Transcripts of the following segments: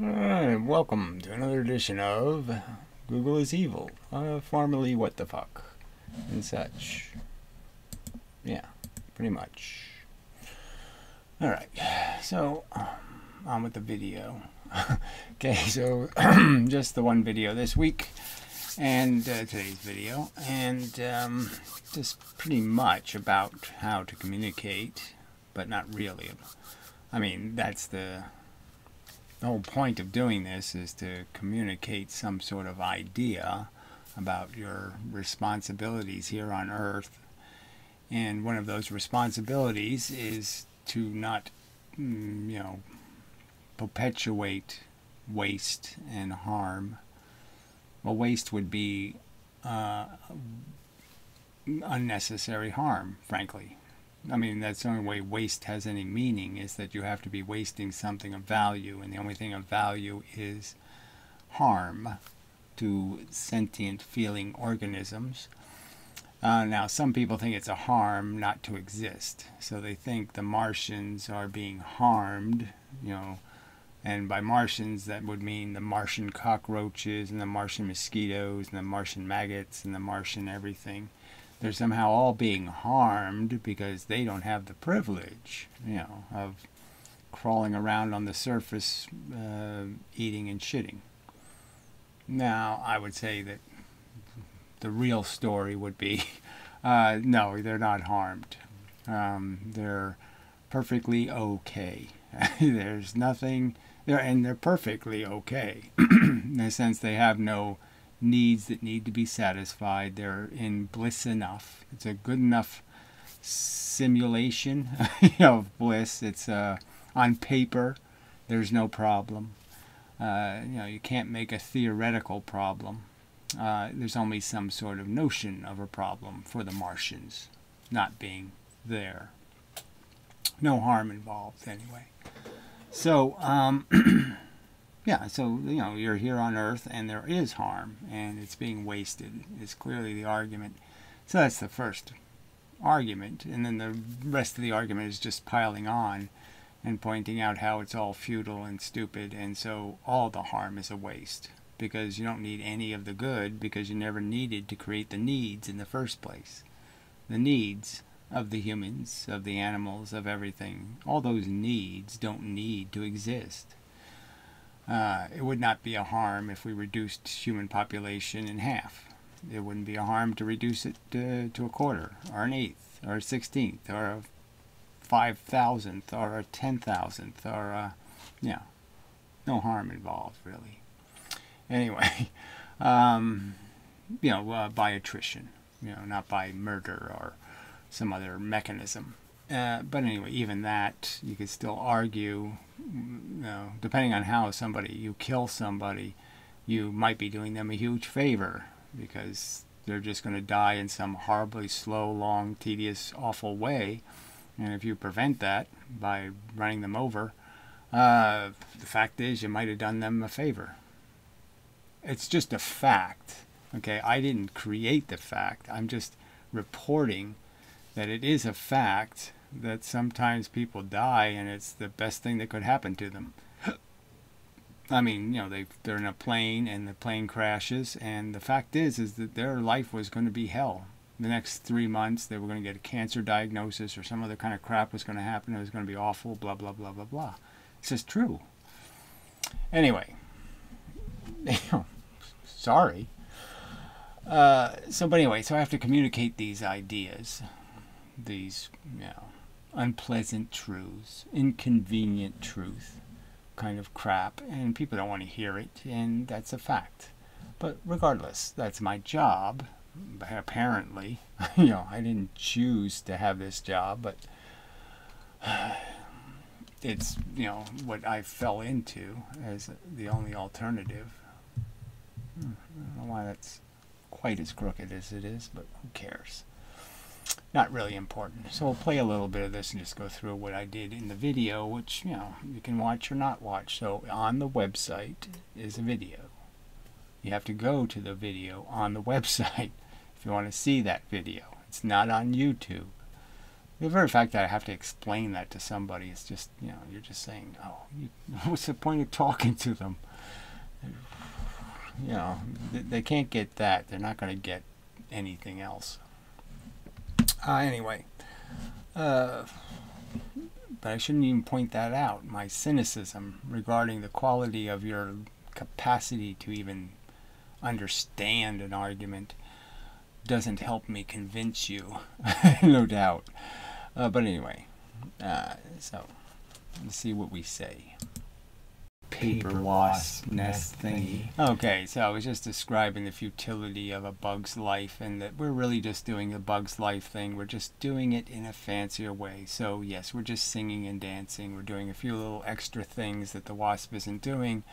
Alright, welcome to another edition of Google is Evil, formerly What the Fuck, and such. Yeah, pretty much. Alright, so, on with the video. Okay, so, just the one video this week, and today's video, and just pretty much about how to communicate, but not really. I mean, that's the whole point of doing this is to communicate some sort of idea about your responsibilities here on Earth. And one of those responsibilities is to not, perpetuate waste and harm. Well, waste would be unnecessary harm, frankly. I mean, that's the only way waste has any meaning, is that you have to be wasting something of value, and the only thing of value is harm to sentient feeling organisms. Now, some people think it's a harm not to exist, so they think the Martians are being harmed, and by Martians that would mean the Martian cockroaches and the Martian mosquitoes and the Martian maggots and the Martian everything. They're somehow all being harmed because they don't have the privilege, of crawling around on the surface, eating and shitting. Now, I would say that the real story would be, no, they're not harmed. They're perfectly okay. There's nothing there, and they're perfectly okay in the sense they have no needs that need to be satisfied. They're in bliss enough. It's a good enough simulation of bliss. It's on paper there's no problem. You can't make a theoretical problem. There's only some sort of notion of a problem for the Martians not being there. No harm involved anyway. So yeah, so, you're here on Earth and there is harm and it's being wasted is clearly the argument. So that's the first argument, and then the rest of the argument is just piling on and pointing out how it's all futile and stupid, and so all the harm is a waste because you don't need any of the good because you never needed to create the needs in the first place. The needs of the humans, of the animals, of everything, all those needs don't need to exist. It would not be a harm if we reduced human population in half. It wouldn't be a harm to reduce it to a quarter, or an eighth, or a 16th, or a 5,000th, or a 10,000th, or no harm involved, really. Anyway, by attrition, not by murder or some other mechanism. But anyway, even that, you could still argue, depending on how you kill somebody, you might be doing them a huge favor because they're just going to die in some horribly slow, long, tedious, awful way. And if you prevent that by running them over, the fact is you might have done them a favor. It's just a fact. Okay, I didn't create the fact. I'm just reporting that it is a fact that sometimes people die and it's the best thing that could happen to them. I mean, they're in a plane and the plane crashes, and the fact is that their life was going to be hell. The next 3 months they were going to get a cancer diagnosis or some other kind of crap was going to happen. It was going to be awful, blah, blah, blah, blah, blah. It's just true. Anyway, sorry. But anyway, so I have to communicate these ideas, these, unpleasant truths, inconvenient truth kind of crap, and people don't want to hear it, and that's a fact. But regardless, that's my job. Apparently, I didn't choose to have this job, but it's, what I fell into as the only alternative. I don't know why that's quite as crooked as it is, but who cares? Not really important. So we'll play a little bit of this and just go through what I did in the video, which, you can watch or not watch. So on the website is a video. You have to go to the video on the website if you want to see that video. It's not on YouTube. The very fact that I have to explain that to somebody is just, you know, you're just saying, oh, what's the point of talking to them? You know, they can't get that. They're not going to get anything else. Anyway, but I shouldn't even point that out. My cynicism regarding the quality of your capacity to even understand an argument doesn't help me convince you, no doubt. But anyway, so let's see what we say. Paper wasp nest thingy. Okay, so I was just describing the futility of a bug's life, and that we're really just doing the bug's life thing. We're just doing it in a fancier way. So yes, we're just singing and dancing. We're doing a few little extra things that the wasp isn't doing,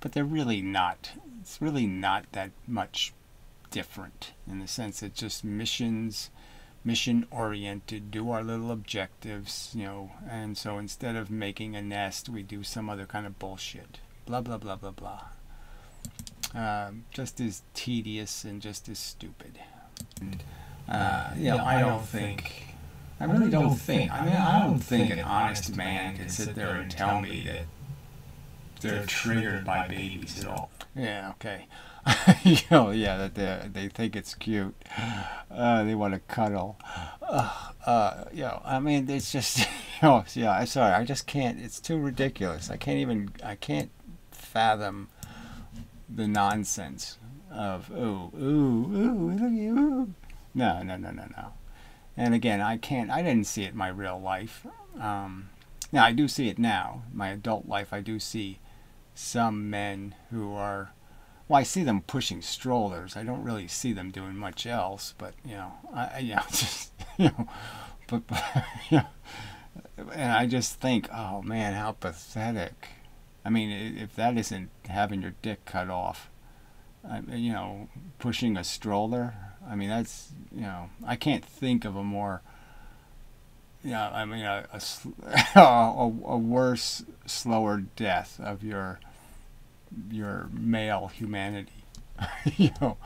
but they're really not. It's really not that much different in the sense it's just mission oriented, do our little objectives, you know, and so instead of making a nest, we do some other kind of bullshit. Blah, blah, blah, blah, blah. Just as tedious and just as stupid. And, you know, I don't think an honest man can sit there and tell me that they're triggered by babies at all. Yeah, okay. You know, yeah, that they think it's cute. They want to cuddle. You know, I mean, it's just, you know, yeah, I'm sorry, I just can't, it's too ridiculous. I can't fathom the nonsense of, ooh, look at you. No. And again, I didn't see it in my real life. Now, I do see it now. In my adult life, I do see some men who are, well, I see them pushing strollers. I don't really see them doing much else, but, you know, just, you know, but you know, and I just think, oh man, how pathetic. I mean, if that isn't having your dick cut off, you know, pushing a stroller, I mean, that's, you know, I can't think of a more, yeah, I mean, a worse, slower death of your male humanity. You know,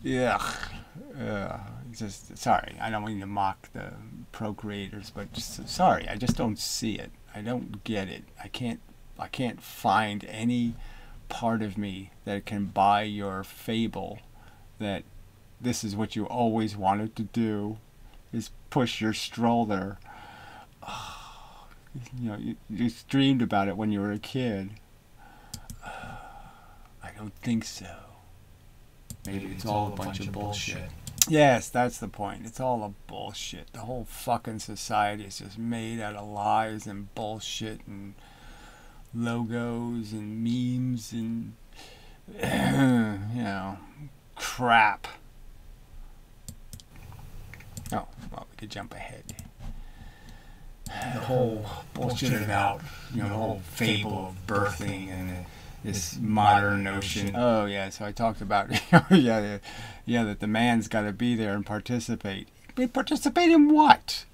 yeah. Just sorry, I don't mean to mock the procreators, but just, sorry, I just don't see it. I don't get it. I can't find any part of me that can buy your fable that this is what you always wanted to do, is push your stroller. Oh, you know, you dreamed about it when you were a kid. I don't think so. Maybe it's all a bunch of bullshit. Yes, that's the point. It's all a bullshit. The whole fucking society is just made out of lies and bullshit and logos and memes and, you know, crap. Oh, well, we could jump ahead. The whole bullshit about, you know, the whole fable of birthing and this modern notion. Oh yeah, so I talked about, yeah, that the man's got to be there and participate. Participate in what?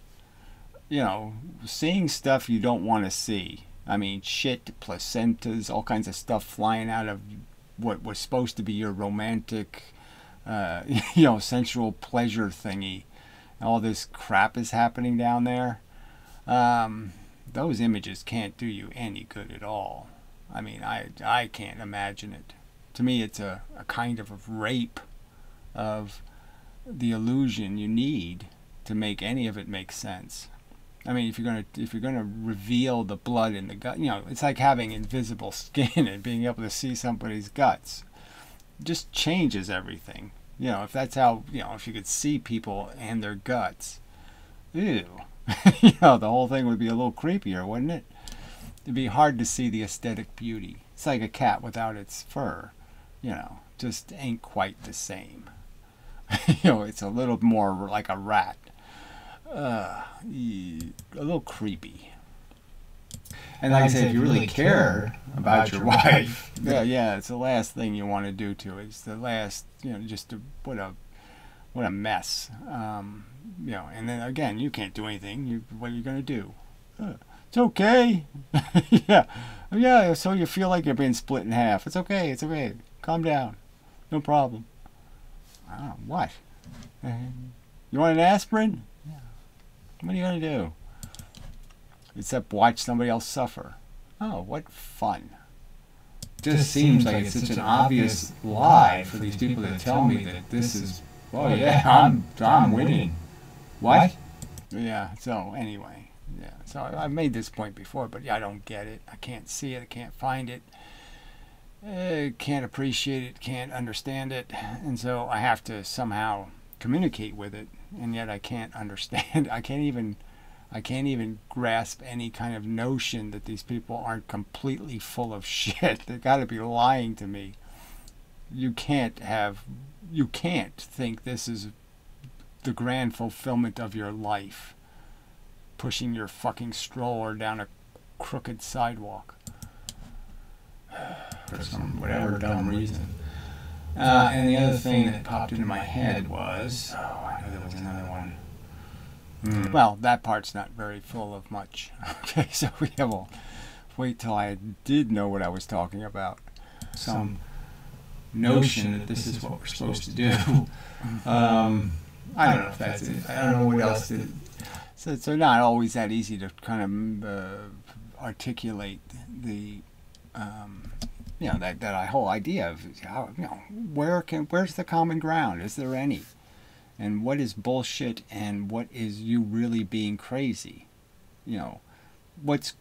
You know, seeing stuff you don't want to see. I mean, shit, placentas, all kinds of stuff flying out of what was supposed to be your romantic, you know, sensual pleasure thingy. All this crap is happening down there. Those images can't do you any good at all. I mean, I can't imagine it. To me, it's a kind of rape of the illusion you need to make any of it make sense. I mean, if you're gonna reveal the blood in the gut, you know, it's like having invisible skin and being able to see somebody's guts. It just changes everything. You know, if that's how, you know, if you could see people and their guts, ew. You know, the whole thing would be a little creepier, wouldn't it? It'd be hard to see the aesthetic beauty. It's like a cat without its fur. You know, just ain't quite the same. You know, it's a little more like a rat. A little creepy. And like I said, if you really care about your wife, yeah, it's the last thing you want to do to it. It's the last, you know, just to, what a mess. You know, and then again, you can't do anything. What are you gonna do? It's okay. yeah. So you feel like you're being split in half. It's okay. Calm down. No problem. I don't know what. You want an aspirin? Yeah. What are you going to do? Except watch somebody else suffer. Oh, what fun. Just seems like it's such an obvious lie for these people to tell me that this is, oh yeah, I'm winning. What? Yeah, so anyway, yeah, so I've made this point before, but yeah, I don't get it. I can't see it, I can't find it, can't appreciate it, can't understand it, and so I have to somehow communicate with it, and yet I can't understand. I can't even grasp any kind of notion that these people aren't completely full of shit. They've got to be lying to me. You can't think this is the grand fulfillment of your life, pushing your fucking stroller down a crooked sidewalk for some whatever dumb reason. And the other thing that popped into my head was, I know there was another one. Well, that part's not very full of much. Okay, so we'll wait till I did know what I was talking about. Some notion that this is what we're supposed to do. I don't know if that's it. I don't know what else to... So it's not always that easy to kind of articulate the, that whole idea of how, where's the common ground? Is there any? And what is bullshit and what is you really being crazy? What's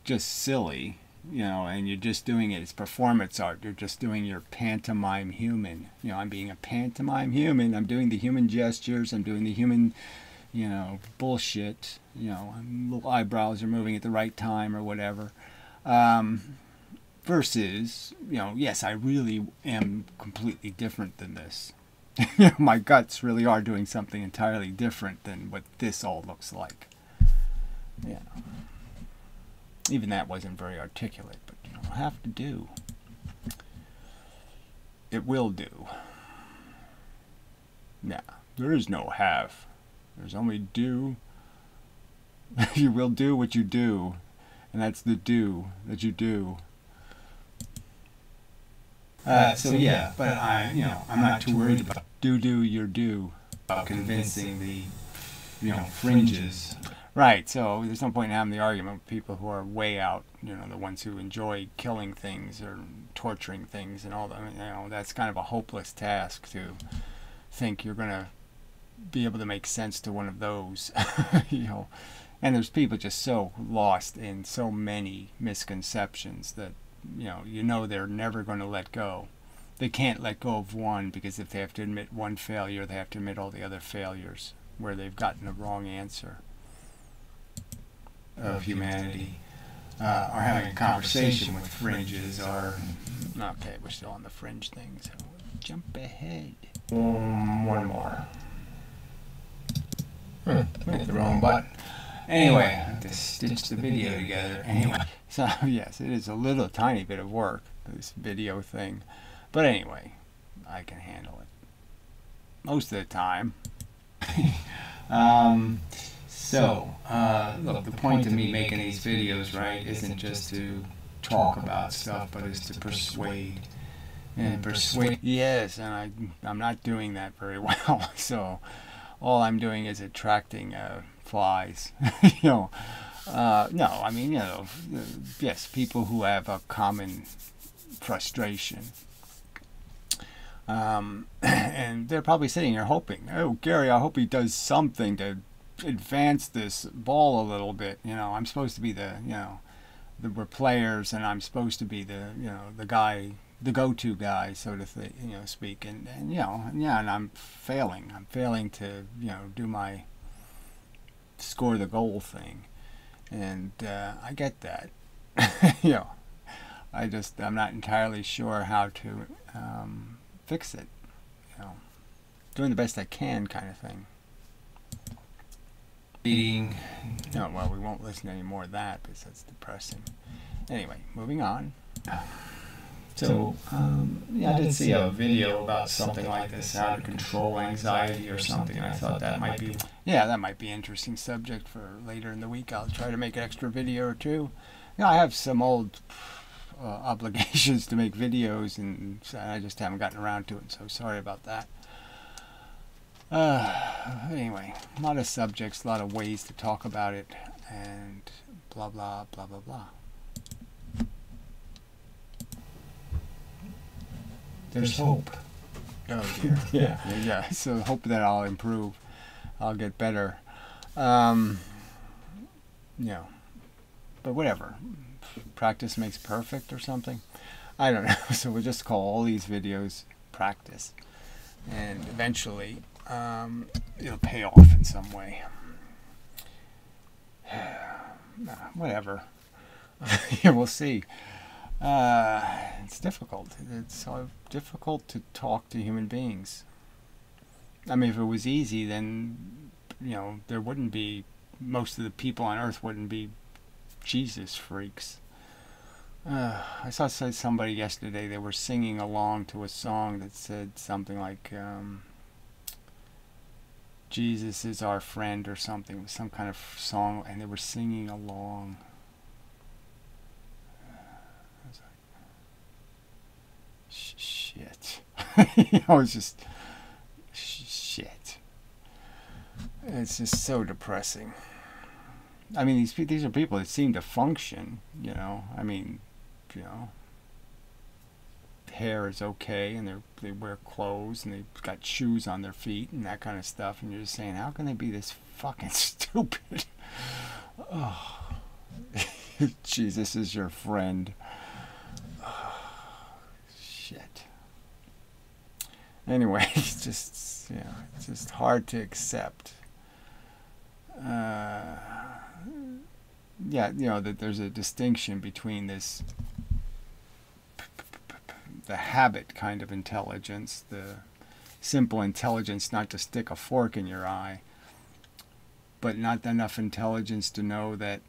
just silly, and you're just doing it. It's performance art. You're just doing your pantomime human. I'm being a pantomime human. I'm doing the human gestures. I'm doing the human, bullshit. Little eyebrows are moving at the right time or whatever. Versus, yes, I really am completely different than this. My guts really are doing something entirely different than what this all looks like. Yeah. Even that wasn't very articulate, but I'll have to do. It will do. Yeah, there is no have. There's only do. You will do what you do, and that's the do that you do. So yeah, but I'm not too worried about do your do, about convincing the, fringes. Right, so there's no point in having the argument with people who are way out, the ones who enjoy killing things or torturing things and all that. That's kind of a hopeless task to think you're going to be able to make sense to one of those, And there's people just so lost in so many misconceptions that, they're never going to let go. They can't let go of one, because if they have to admit one failure, they have to admit all the other failures where they've gotten the wrong answer of humanity. Or having a conversation with fringes, or... Okay, we're still on the fringe thing, so jump ahead. One more. Hit the wrong button. Anyway, I have to stitch the video together. Anyway, so yes, it is a little tiny bit of work, this video thing. But anyway, I can handle it. Most of the time. Look, the point of me making these videos, right, isn't just to talk about stuff, but is to persuade. And persuade. Yes, and I'm not doing that very well. So all I'm doing is attracting flies. No, I mean, yes, people who have a common frustration. And they're probably sitting here hoping, oh, Gary, I hope he does something to advance this ball a little bit. I'm supposed to be we're players, and I'm supposed to be the guy, the go-to guy, so to speak. And I'm failing. I'm failing to, do my score the goal thing. And I get that. I'm not entirely sure how to fix it. Doing the best I can, kind of thing. Beating. No, well, we won't listen to any more of that because that's depressing. Anyway, moving on. So, I did see a video about something like this, how to control anxiety or something, and I thought that might be... Yeah, that might be an interesting subject for later in the week. I'll try to make an extra video or two. I have some old obligations to make videos, and I just haven't gotten around to it, so sorry about that. Anyway, a lot of subjects, a lot of ways to talk about it, and blah, blah, blah, blah, blah. There's hope. Oh, dear. Yeah. So hope that I'll improve. I'll get better. But whatever. Practice makes perfect or something. I don't know. So we'll just call all these videos practice. And eventually, it'll pay off in some way. Whatever. Yeah, we'll see. It's difficult. It's so difficult to talk to human beings. I mean, if it was easy, then, there wouldn't be, most of the people on earth wouldn't be Jesus freaks. I saw somebody yesterday, they were singing along to a song that said something like, Jesus is our friend or something. It was some kind of song, and they were singing along. I was like, shit. It's just, shit. It's just so depressing. I mean, these are people that seem to function, I mean, hair is okay, and they wear clothes, and they've got shoes on their feet and that kind of stuff, and you're just saying, how can they be this fucking stupid? Oh, Jesus is your friend. Oh, shit. Anyway, it's just hard to accept. That there's a distinction between this the habit kind of intelligence, the simple intelligence not to stick a fork in your eye, but not enough intelligence to know that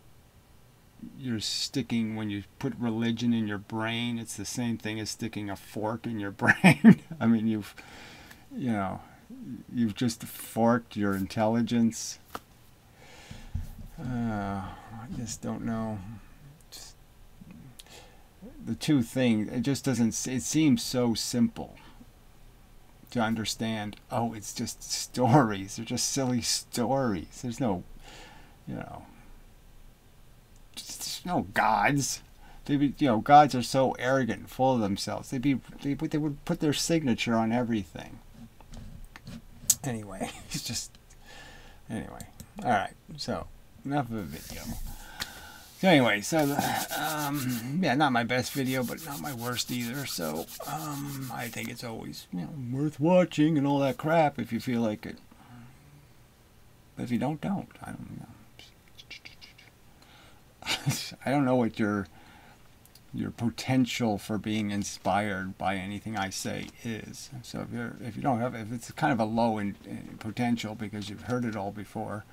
you're sticking, when you put religion in your brain, it's the same thing as sticking a fork in your brain. I mean, you've just forked your intelligence. I just don't know. The two things, it just doesn't, it seems so simple to understand. Oh, it's just stories. They're just silly stories. There's no, there's no gods. Gods are so arrogant and full of themselves. They would put their signature on everything. Anyway, all right. So enough of a video. So anyway, not my best video, but not my worst either. So I think it's always worth watching and all that crap if you feel like it. But if you don't. I don't know. I don't know what your potential for being inspired by anything I say is. So if it's kind of a low in potential because you've heard it all before,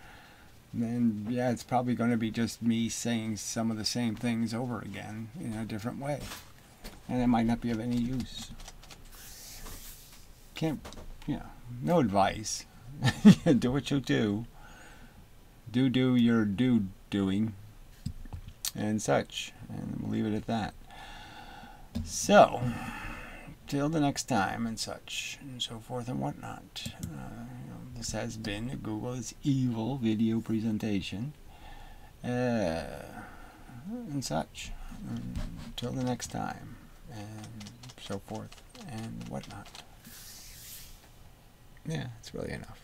then yeah, it's probably going to be just me saying some of the same things over again in a different way, and it might not be of any use. No advice. Do what you do. Do your doing and such, and we'll leave it at that. So till the next time and such and so forth and whatnot. This has been a GoogleIsEvil video presentation and such. Until the next time and so forth and whatnot. Yeah, it's really enough.